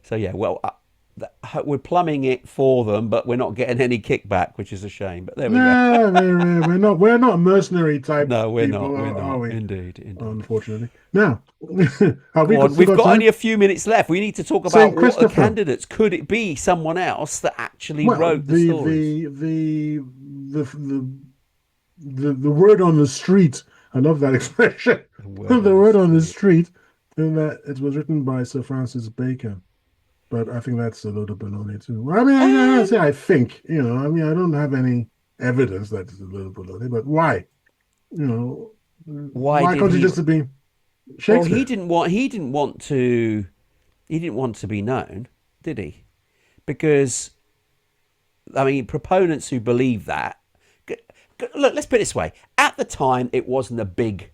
So yeah, well, we're plumbing it for them, but we're not getting any kickback, which is a shame. But there we go. No, we're not mercenary type No, we're people, not. We're are not. we? Indeed, indeed. Unfortunately. Now, have Go we on. still We've got got time? only a few minutes left. We need to talk Saint about what are Christopher. candidates. Could it be someone else that actually Well, wrote the stories? the word on the street. I love that expression. The word The on the word on the street. street, in that it was written by Sir Francis Bacon. But I think that's a little baloney too. Well, I mean, I say Um, I think, I mean, I don't have any evidence that it's a little baloney, but why? You know, why why did can't it he? just be Well, Shakespeare? he didn't want to. He didn't want to be known, did he? Because I mean, proponents who believe that. Look, let's put it this way. At the time, it wasn't a big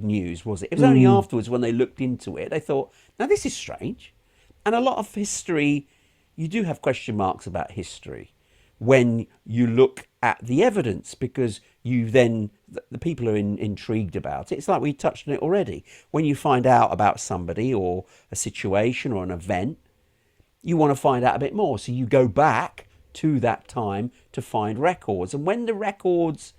news, was it? It was only Mm, afterwards when they looked into it, they thought, now this is strange. And a lot of history, you do have question marks about history when you look at the evidence because you then, the people are intrigued about it. It's like we touched on it already. When you find out about somebody or a situation or an event, you want to find out a bit more. So you go back to that time to find records. And when the records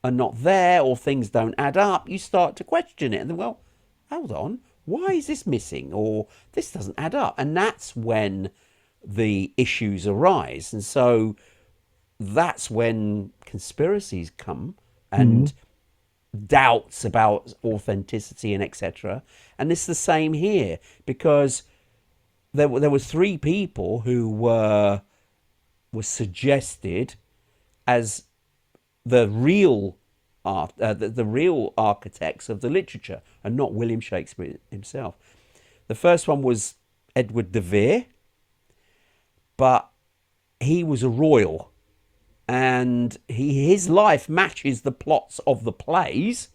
are not there or things don't add up, you start to question it. And then, well, hold on, why is this missing? Or this doesn't add up. And that's when the issues arise. And so that's when conspiracies come mhm, and doubts about authenticity and etc. And it's the same here because there was three people who were suggested as the real the real architects of the literature, and not William Shakespeare himself. The first one was Edward de Vere, but he was a royal, and his life matches the plots of the plays,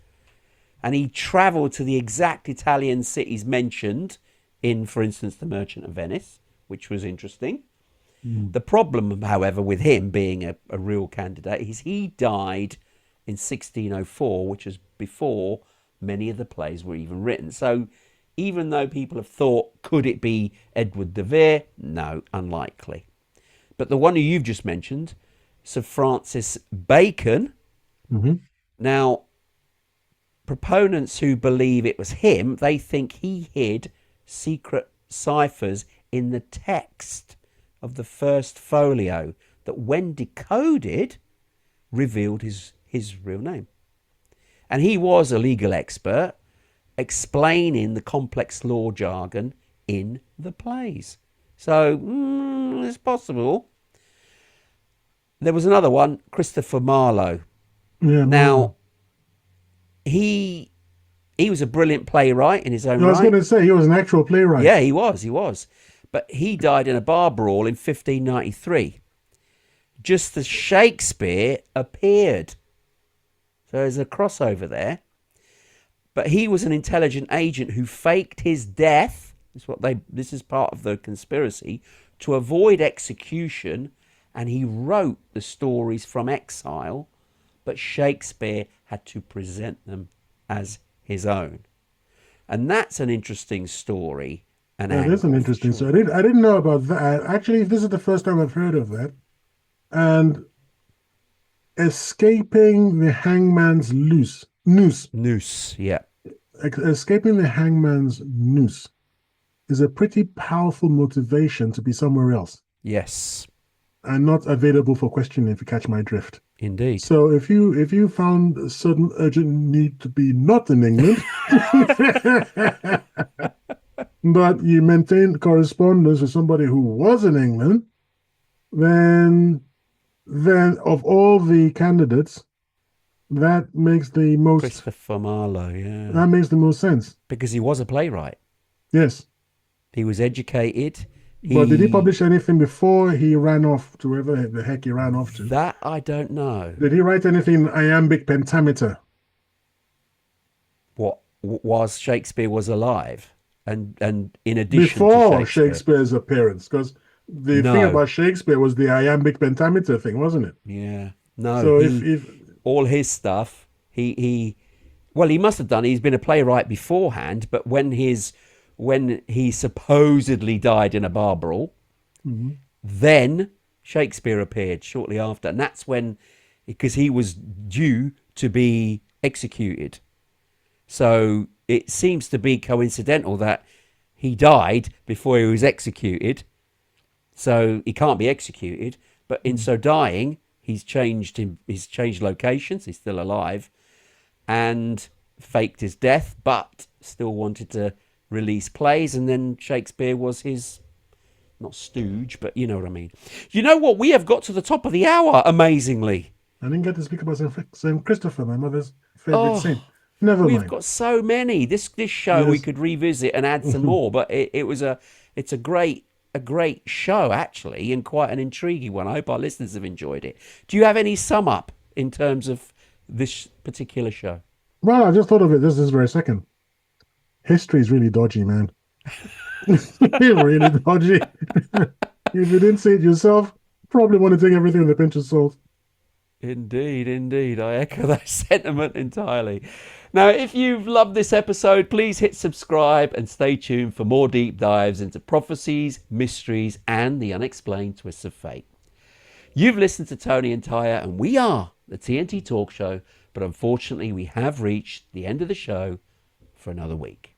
and he travelled to the exact Italian cities mentioned in, for instance, The Merchant of Venice, which was interesting. mm. The problem, however, with him being a real candidate is he died in 1604, which is before many of the plays were even written. So even though people have thought, could it be Edward de Vere? No, unlikely. But the one who you've just mentioned, Sir Francis Bacon, Mhm. now proponents who believe it was him, they think he hid secret ciphers in the text of the first folio that, when decoded, revealed his real name. And he was a legal expert explaining the complex law jargon in the plays. So it's possible. There was another one, Christopher Marlowe. Yeah, Now, Marlowe. he was a brilliant playwright in his own I was going right. to say he was an actual playwright. Yeah, he was. but he died in a bar brawl in 1593, just as Shakespeare appeared. So there's a crossover there. But he was an intelligent agent who faked his death. This is part of the conspiracy, to avoid execution, and he wrote the stories from exile, but Shakespeare had to present them as his own. And that's an interesting story. That is an interesting story. I didn't know about that. Actually, this is the first time I've heard of that. And escaping the hangman's noose. Yeah. Escaping the hangman's noose is a pretty powerful motivation to be somewhere else. Yes. And not available for questioning, if you catch my drift. Indeed. So if you found a sudden urgent need to be not in England, but you maintained correspondence with somebody who was in England, then of all the candidates, that makes the most... Christopher Marlowe, yeah. That makes the most sense. Because he was a playwright. Yes. He was educated. But did he publish anything before he ran off to wherever the heck he ran off to? That I don't know. Did he write anything in iambic pentameter? What was Shakespeare was alive, and in addition before to Shakespeare's appearance, because the thing about Shakespeare was the iambic pentameter thing, wasn't it? Yeah. No. So if all his stuff, he must have done. He's been a playwright beforehand, but when he supposedly died in a bar brawl, then Shakespeare appeared shortly after. And that's when, because he was due to be executed. So it seems to be coincidental that he died before he was executed. So he can't be executed. But in so dying, he's changed locations. He's still alive and faked his death, but still wanted to release plays. And then Shakespeare was his, not stooge, but you know what I mean. You know what? We have got to the top of the hour, amazingly. I didn't get to speak about St. Christopher, my mother's favorite saint. Never mind. We've got so many. This show we could revisit and add some more, but it's a great show actually, and quite an intriguing one. I hope our listeners have enjoyed it. Do you have any sum up in terms of this particular show? Well, I just thought of it this very second. History is really dodgy, man. Really dodgy. If you didn't see it yourself, probably want to take everything with a pinch of salt. Indeed. I echo that sentiment entirely. Now, if you've loved this episode, please hit subscribe and stay tuned for more deep dives into prophecies, mysteries, and the unexplained twists of fate. You've listened to Tony and Tyre, and we are the TNT Talk Show, but unfortunately we have reached the end of the show for another week.